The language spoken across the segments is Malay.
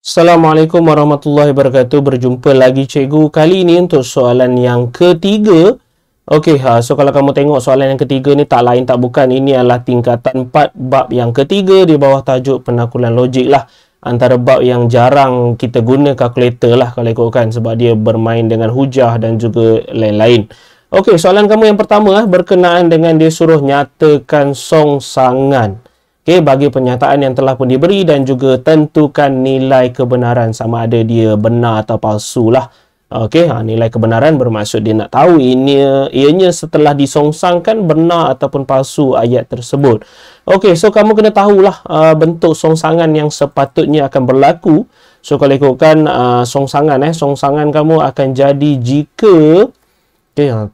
Assalamualaikum warahmatullahi wabarakatuh. Berjumpa lagi cikgu. Kali ini untuk soalan yang ketiga. Okey, so kalau kamu tengok soalan yang ketiga ni tak lain tak bukan, ini adalah tingkatan 4 bab yang ketiga di bawah tajuk penakulan logik lah. Antara bab yang jarang kita guna kalkulator lah kalau ikutkan, sebab dia bermain dengan hujah dan juga lain-lain. Okey, soalan kamu yang pertama berkenaan dengan dia suruh nyatakan songsangan. Okey, bagi pernyataan yang telah pun diberi dan juga tentukan nilai kebenaran sama ada dia benar atau palsu lah. Okey, nilai kebenaran bermaksud dia nak tahu ianya setelah disongsangkan benar ataupun palsu ayat tersebut. Okey, so kamu kena tahulah bentuk songsangan yang sepatutnya akan berlaku. So kalau ikutkan songsangan kamu akan jadi jika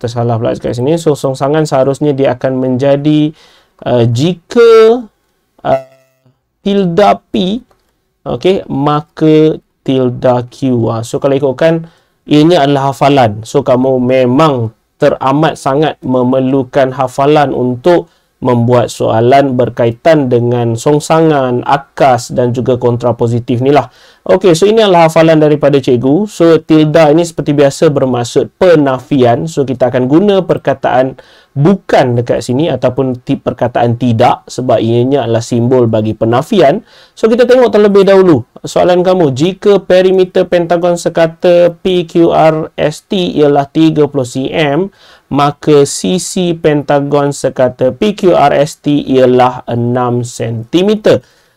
tersalah pula kat sini. So songsangan seharusnya dia akan menjadi jika tilda P, okey, maka tilda Q. So kalau ikutkan ini adalah hafalan. So kamu memang teramat sangat memerlukan hafalan untuk membuat soalan berkaitan dengan songsangan, akas dan juga kontrapositif ni lah. Okey, so ini adalah hafalan daripada cikgu. So tilda ini seperti biasa bermaksud penafian. So kita akan guna perkataan bukan dekat sini ataupun perkataan tidak sebab ianya adalah simbol bagi penafian. So kita tengok terlebih dahulu soalan kamu. Jika perimeter pentagon sekata PQRST ialah 30 cm, maka sisi pentagon sekata PQRST ialah 6 cm.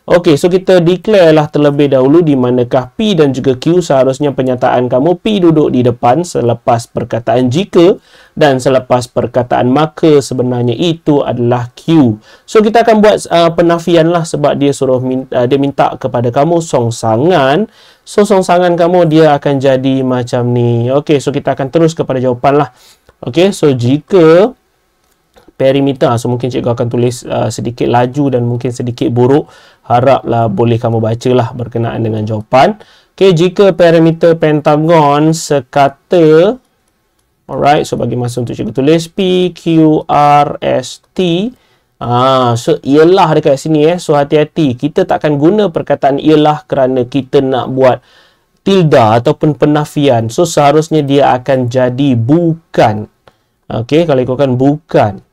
Okey, so kita declare lah terlebih dahulu di manakah P dan juga Q. Seharusnya penyataan kamu P duduk di depan selepas perkataan jika dan selepas perkataan maka sebenarnya itu adalah Q. So kita akan buat penafian lah sebab dia suruh dia minta kepada kamu songsangan. So songsangan kamu dia akan jadi macam ni. Okey, so kita akan terus kepada jawapan lah. Okey, so jika perimeter, so mungkin cikgu akan tulis sedikit laju dan mungkin sedikit buruk. Haraplah boleh kamu bacalah berkenaan dengan jawapan. Okey, jika perimeter pentagon sekata, alright, so bagi masa untuk cikgu tulis PQRST. So ialah dekat sini so hati-hati. Kita takkan guna perkataan ialah kerana kita nak buat tilda ataupun penafian. So seharusnya dia akan jadi bukan. Okey, kalau ikutkan bukan.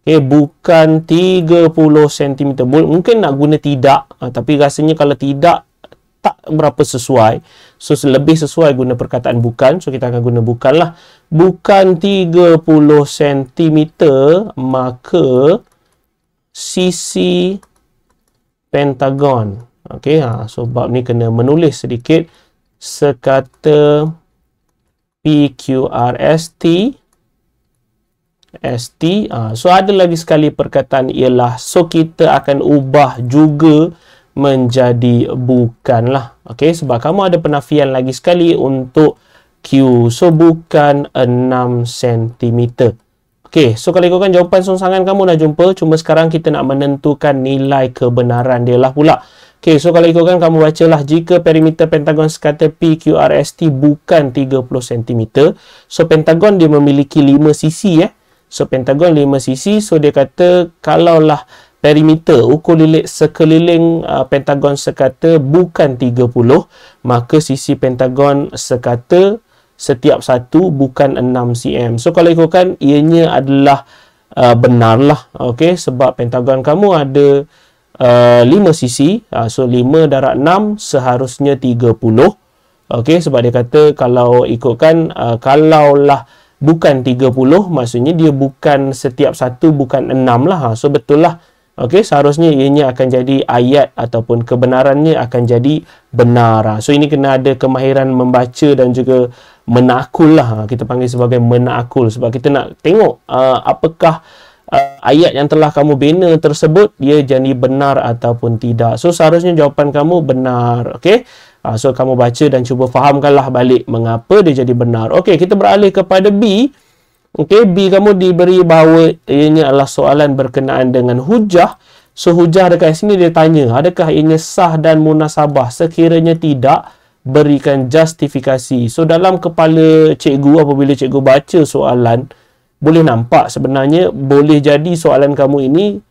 Okey, bukan 30 cm. Mungkin nak guna tidak, tapi rasanya kalau tidak tak berapa sesuai. So lebih sesuai guna perkataan bukan. So kita akan guna bukan lah. Bukan 30 cm, maka sisi pentagon. Okey, so bab ni kena menulis sedikit. Sekata PQRST so ada lagi sekali perkataan ialah. So kita akan ubah juga menjadi bukan lah. Okey, sebab kamu ada penafian lagi sekali untuk Q. So bukan 6 cm. Okey, so kalau ikutkan jawapan songsangan kamu dah jumpa. Cuma sekarang kita nak menentukan nilai kebenaran dia lah pula. Okey, so kalau ikutkan kamu bacalah jika perimeter pentagon sekata PQRST bukan 30 cm. So pentagon dia memiliki 5 sisi So pentagon 5 sisi. So dia kata kalaulah perimeter ukur lilit sekeliling pentagon sekata bukan 30, maka sisi pentagon sekata setiap satu bukan 6 cm. So kalau ikutkan ianya adalah benar lah. Okey, sebab pentagon kamu ada 5 sisi. So 5 darab 6 seharusnya 30. Okey, sebab dia kata kalau ikutkan kalaulah bukan 30, maksudnya dia bukan setiap satu bukan 6 lah. So betul lah. Okey, seharusnya ianya akan jadi ayat ataupun kebenarannya akan jadi benar. So ini kena ada kemahiran membaca dan juga menakul lah. Kita panggil sebagai menakul sebab kita nak tengok apakah ayat yang telah kamu bina tersebut dia jadi benar ataupun tidak. So seharusnya jawapan kamu benar. Okey, so kamu baca dan cuba fahamkanlah balik mengapa dia jadi benar. Okey, kita beralih kepada B. Okey, B kamu diberi bahawa ianya adalah soalan berkenaan dengan hujah. So hujah dekat sini dia tanya, adakah ianya sah dan munasabah? Sekiranya tidak, berikan justifikasi. So dalam kepala cikgu apabila cikgu baca soalan, boleh nampak sebenarnya boleh jadi soalan kamu ini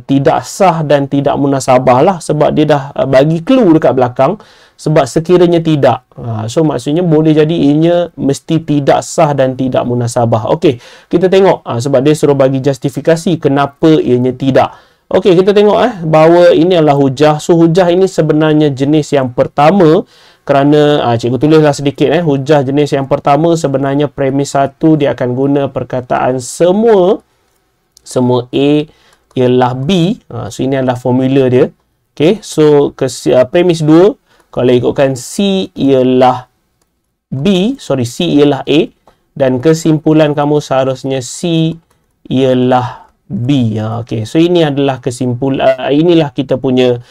tidak sah dan tidak munasabah lah, sebab dia dah bagi clue dekat belakang, sebab sekiranya tidak. So maksudnya boleh jadi ianya mesti tidak sah dan tidak munasabah. Okey, kita tengok sebab dia suruh bagi justifikasi kenapa ianya tidak. Okey, kita tengok bahawa ini adalah hujah. So hujah ini sebenarnya jenis yang pertama, kerana cikgu tulislah sedikit hujah jenis yang pertama sebenarnya premis 1 dia akan guna perkataan semua A ialah B. So ini adalah formula dia. Okey, so premis 2 kalau ikutkan C ialah A, dan kesimpulan kamu seharusnya C ialah B. Okey, so ini adalah kesimpulan, inilah kita punya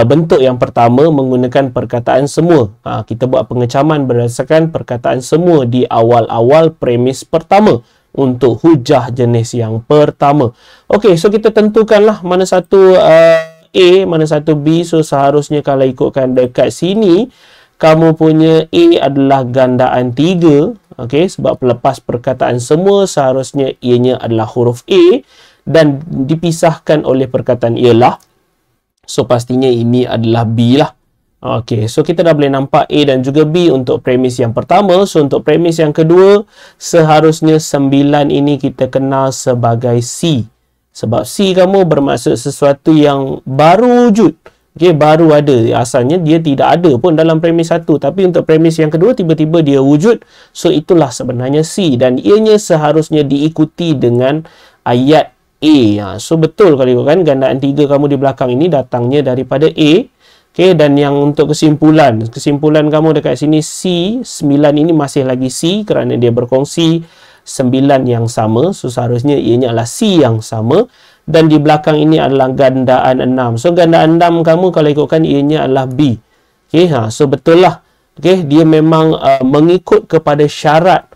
bentuk yang pertama menggunakan perkataan semua. Kita buat pengecaman berdasarkan perkataan semua di awal-awal premis pertama untuk hujah jenis yang pertama. Okey, so kita tentukanlah mana satu A, mana satu B. So seharusnya kalau ikutkan dekat sini, kamu punya A adalah gandaan 3. Okey, sebab lepas perkataan semua seharusnya ianya adalah huruf A dan dipisahkan oleh perkataan ialah. So pastinya ini adalah B lah. Okey, so kita dah boleh nampak A dan juga B untuk premis yang pertama. So untuk premis yang kedua, seharusnya 9 ini kita kenal sebagai C. Sebab C kamu bermaksud sesuatu yang baru wujud. Okey, baru ada. Asalnya dia tidak ada pun dalam premis 1. Tapi untuk premis yang kedua, tiba-tiba dia wujud. So itulah sebenarnya C. Dan ianya seharusnya diikuti dengan ayat A. So betul kalau kan gandaan 3 kamu di belakang ini datangnya daripada A. Okey, dan yang untuk kesimpulan kamu dekat sini C, 9 ini masih lagi C kerana dia berkongsi 9 yang sama. So seharusnya ianya adalah C yang sama, dan di belakang ini adalah gandaan 6. So gandaan 6 kamu kalau ikutkan ianya adalah B. Okey, so betul lah. Okey, dia memang mengikut kepada syarat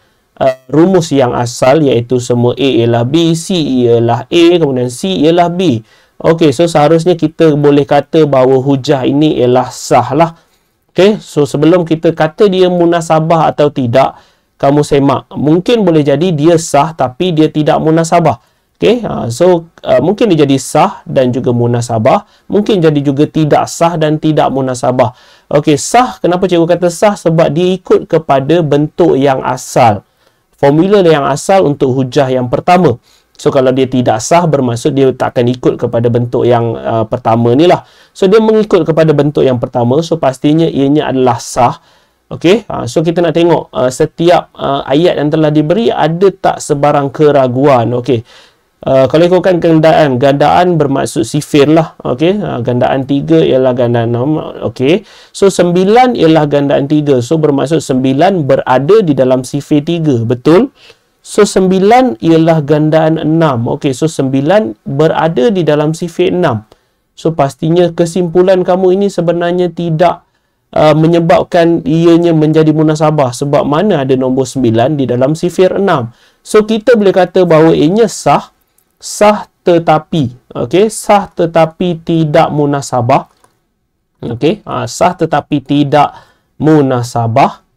rumus yang asal, iaitu semua A ialah B, C ialah A, kemudian C ialah B. Okey, so seharusnya kita boleh kata bahawa hujah ini ialah sah lah. Okey, so sebelum kita kata dia munasabah atau tidak, kamu semak. Mungkin boleh jadi dia sah tapi dia tidak munasabah. Okey, so mungkin dia jadi sah dan juga munasabah. Mungkin jadi juga tidak sah dan tidak munasabah. Okey, sah, kenapa cikgu kata sah? Sebab dia ikut kepada bentuk yang asal. Formula yang asal untuk hujah yang pertama. So kalau dia tidak sah, bermaksud dia tak akan ikut kepada bentuk yang pertama ni lah. So dia mengikut kepada bentuk yang pertama, so pastinya ianya adalah sah. Okey, so kita nak tengok setiap ayat yang telah diberi ada tak sebarang keraguan. Okey, kalau ikutkan gandaan bermaksud sifir lah. Okey, gandaan 3 ialah gandaan 6. Okey, so 9 ialah gandaan 3. So bermaksud 9 berada di dalam sifir 3. Betul? So 9 ialah gandaan 6. Okey, so 9 berada di dalam sifir 6. So pastinya kesimpulan kamu ini sebenarnya tidak menyebabkan ianya menjadi munasabah, sebab mana ada nombor 9 di dalam sifir 6. So kita boleh kata bahawa ianya sah tetapi, okey, sah tetapi tidak munasabah. Okey, sah tetapi tidak munasabah.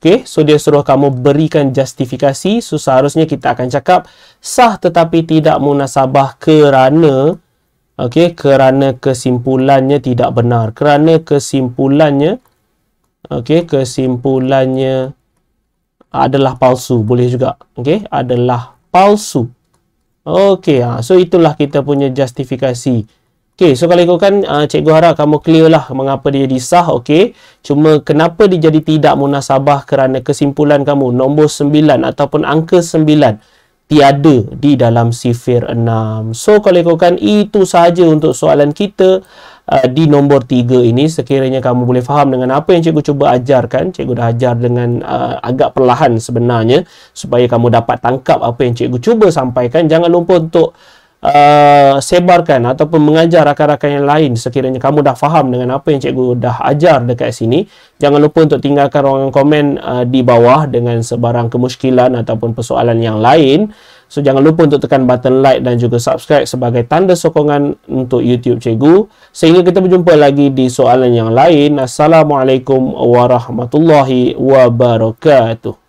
Okey, so dia suruh kamu berikan justifikasi. So seharusnya kita akan cakap sah tetapi tidak munasabah kerana, okey, kerana kesimpulannya tidak benar. Kerana kesimpulannya, okey, kesimpulannya adalah palsu. Boleh juga. Okey, adalah palsu. Okey, so itulah kita punya justifikasi. Okey, so kalau ikutkan, cikgu harap kamu clear lah mengapa dia jadi sah. Okey, cuma kenapa dia jadi tidak munasabah kerana kesimpulan kamu nombor 9 ataupun angka 9 tiada di dalam sifir 6. So kalau ikutkan, itu sahaja untuk soalan kita di nombor 3 ini. Sekiranya kamu boleh faham dengan apa yang cikgu cuba ajarkan, cikgu dah ajar dengan agak perlahan sebenarnya supaya kamu dapat tangkap apa yang cikgu cuba sampaikan. Jangan lupa untuk sebarkan ataupun mengajar rakan-rakan yang lain sekiranya kamu dah faham dengan apa yang cikgu dah ajar dekat sini. Jangan lupa untuk tinggalkan ruangan komen di bawah dengan sebarang kemusykilan ataupun persoalan yang lain. So jangan lupa untuk tekan button like dan juga subscribe sebagai tanda sokongan untuk YouTube cikgu. Sehingga kita berjumpa lagi di soalan yang lain. Assalamualaikum warahmatullahi wabarakatuh.